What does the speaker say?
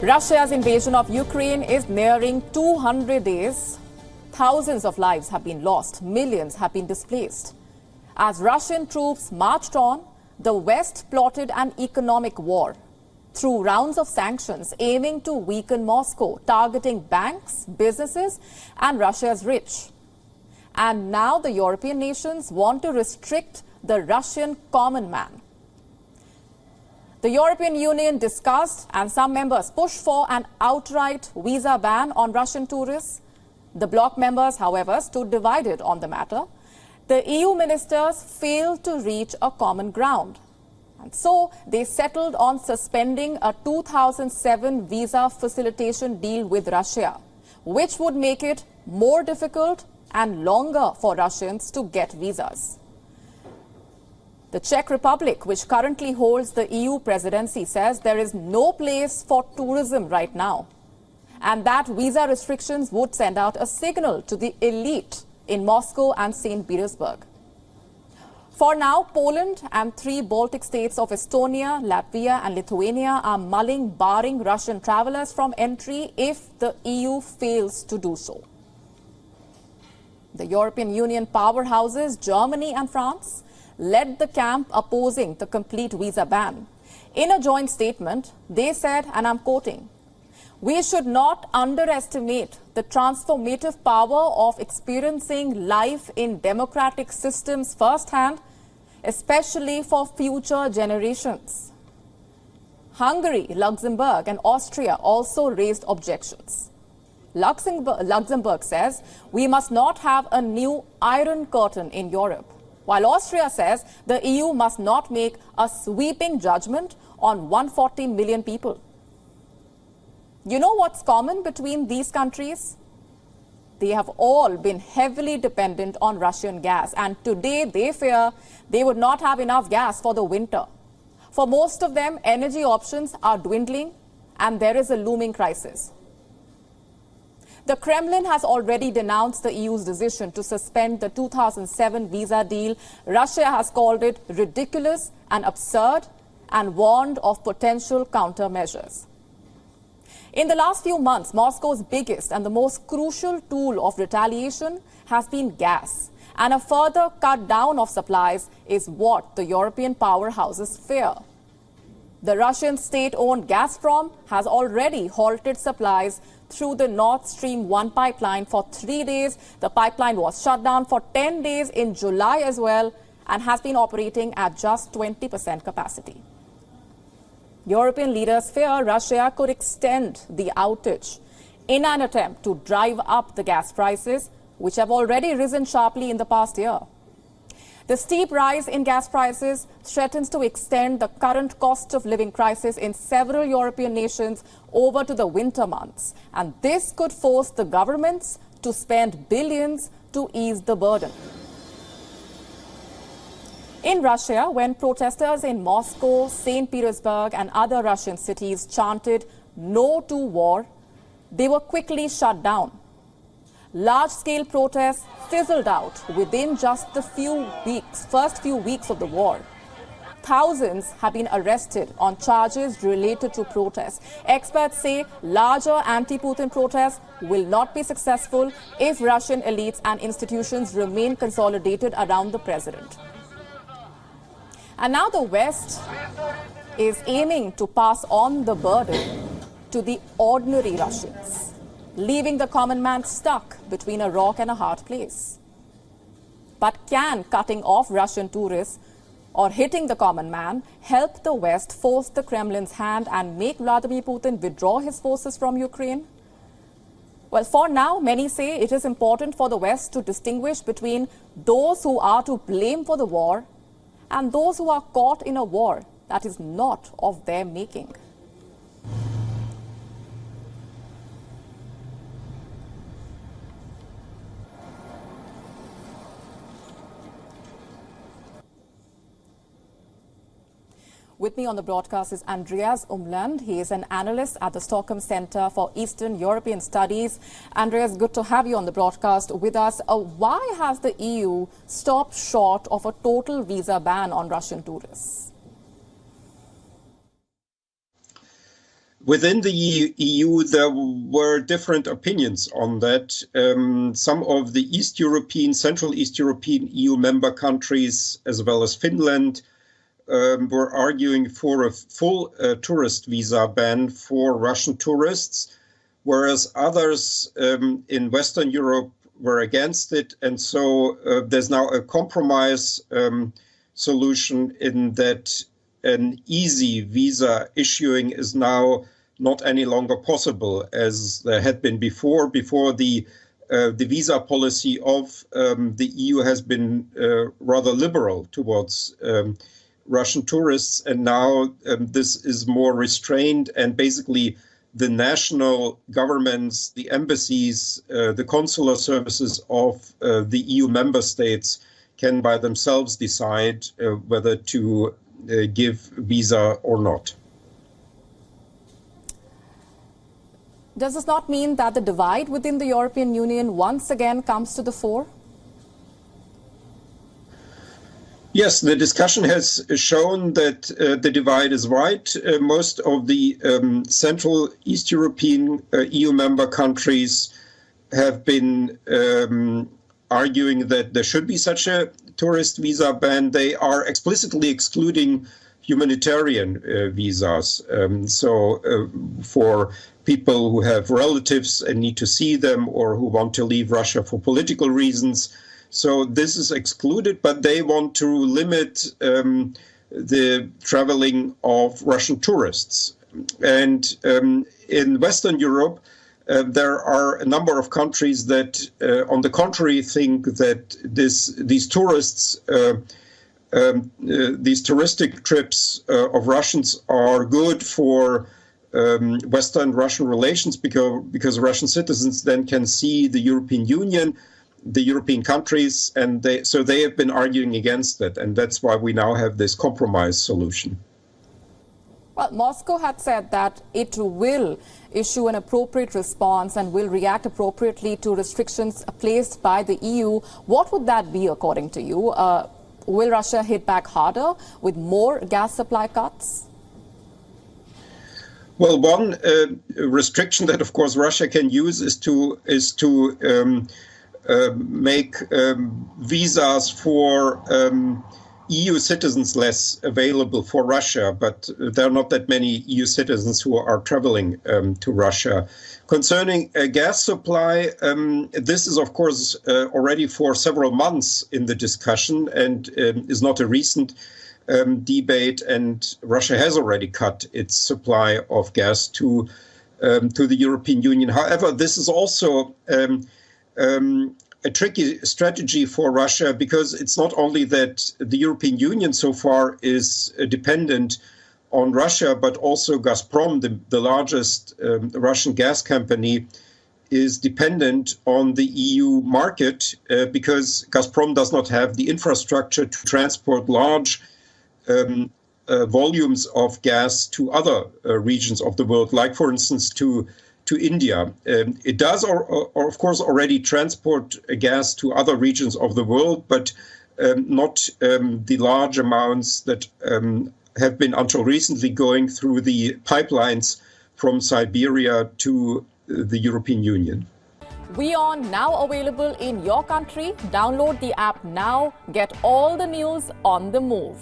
Russia's invasion of Ukraine is nearing 200 days. Thousands of lives have been lost. Millions have been displaced. As Russian troops marched on, the West plotted an economic war through rounds of sanctions aiming to weaken Moscow, targeting banks, businesses, and Russia's rich. And now the European nations want to restrict the Russian common man. The European Union discussed and some members pushed for an outright visa ban on Russian tourists. The bloc members, however, stood divided on the matter. The EU ministers failed to reach a common ground. And so they settled on suspending a 2007 visa facilitation deal with Russia, which would make it more difficult and longer for Russians to get visas. The Czech Republic, which currently holds the EU presidency, says there is no place for tourism right now, and that visa restrictions would send out a signal to the elite in Moscow and St. Petersburg. For now, Poland and 3 Baltic states of Estonia, Latvia and Lithuania are mulling barring Russian travelers from entry if the EU fails to do so. The European Union powerhouses, Germany and France, led the camp opposing the complete visa ban. In a joint statement, they said, and I'm quoting, "We should not underestimate the transformative power of experiencing life in democratic systems firsthand, especially for future generations." Hungary, Luxembourg and Austria also raised objections. Luxembourg says we must not have a new Iron Curtain in Europe, while Austria says the EU must not make a sweeping judgment on 140 million people. You know what's common between these countries? They have all been heavily dependent on Russian gas, and today they fear they would not have enough gas for the winter. For most of them, energy options are dwindling and there is a looming crisis. The Kremlin has already denounced the EU's decision to suspend the 2007 visa deal. Russia has called it ridiculous and absurd and warned of potential countermeasures. In the last few months, Moscow's biggest and the most crucial tool of retaliation has been gas, and a further cut down of supplies is what the European powerhouses fear. The Russian state-owned Gazprom has already halted supplies through the Nord Stream 1 pipeline for 3 days. The pipeline was shut down for 10 days in July as well and has been operating at just 20% capacity. European leaders fear Russia could extend the outage in an attempt to drive up the gas prices, which have already risen sharply in the past year. The steep rise in gas prices threatens to extend the current cost of living crisis in several European nations over to the winter months. And this could force the governments to spend billions to ease the burden. In Russia, when protesters in Moscow, St. Petersburg and other Russian cities chanted "No to war," they were quickly shut down. Large-scale protests fizzled out within just the first few weeks of the war. Thousands have been arrested on charges related to protests. Experts say larger anti-Putin protests will not be successful if Russian elites and institutions remain consolidated around the president. And now the West is aiming to pass on the burden to the ordinary Russians, leaving the common man stuck between a rock and a hard place. But can cutting off Russian tourists or hitting the common man help the West force the Kremlin's hand and make Vladimir Putin withdraw his forces from Ukraine? Well, for now, many say it is important for the West to distinguish between those who are to blame for the war and those who are caught in a war that is not of their making. With me on the broadcast is Andreas Umland. He is an analyst at the Stockholm Center for Eastern European Studies. Andreas, good to have you on the broadcast with us. Why has the EU stopped short of a total visa ban on Russian tourists? Within the EU, there were different opinions on that. Some of the East European, Central East European EU member countries, as well as Finland, were arguing for a full tourist visa ban for Russian tourists, whereas others in Western Europe were against it. And so there's now a compromise solution in that an easy visa issuing is now not any longer possible as there had been before. Before the visa policy of the EU has been rather liberal towards Russian tourists, and now this is more restrained, and basically the national governments, the embassies, the consular services of the EU member states can by themselves decide whether to give visa or not. Does this not mean that the divide within the European Union once again comes to the fore? Yes, the discussion has shown that the divide is wide. Most of the Central East European EU member countries have been arguing that there should be such a tourist visa ban. They are explicitly excluding humanitarian visas. For people who have relatives and need to see them, or who want to leave Russia for political reasons. So this is excluded, but they want to limit the traveling of Russian tourists. And in Western Europe, there are a number of countries that, on the contrary, think that these tourists, these touristic trips of Russians are good for Western Russian relations, because Russian citizens then can see the European Union, the European countries, and so they have been arguing against it, and that's why we now have this compromise solution. Well, Moscow had said that it will issue an appropriate response and will react appropriately to restrictions placed by the EU. What would that be, according to you? Will Russia hit back harder with more gas supply cuts? Well, one restriction that, of course, Russia can use is to make visas for EU citizens less available for Russia, but there are not that many EU citizens who are traveling to Russia. Concerning gas supply, this is, of course, already for several months in the discussion, and is not a recent debate, and Russia has already cut its supply of gas to the European Union. However, this is also a tricky strategy for Russia, because it's not only that the European Union so far is dependent on Russia, but also Gazprom, the largest Russian gas company, is dependent on the EU market because Gazprom does not have the infrastructure to transport large volumes of gas to other regions of the world, like, for instance, to India. It does, or of course, already transport gas to other regions of the world, but not the large amounts that have been until recently going through the pipelines from Siberia to the European Union. WION now available in your country. Download the app now. Get all the news on the move.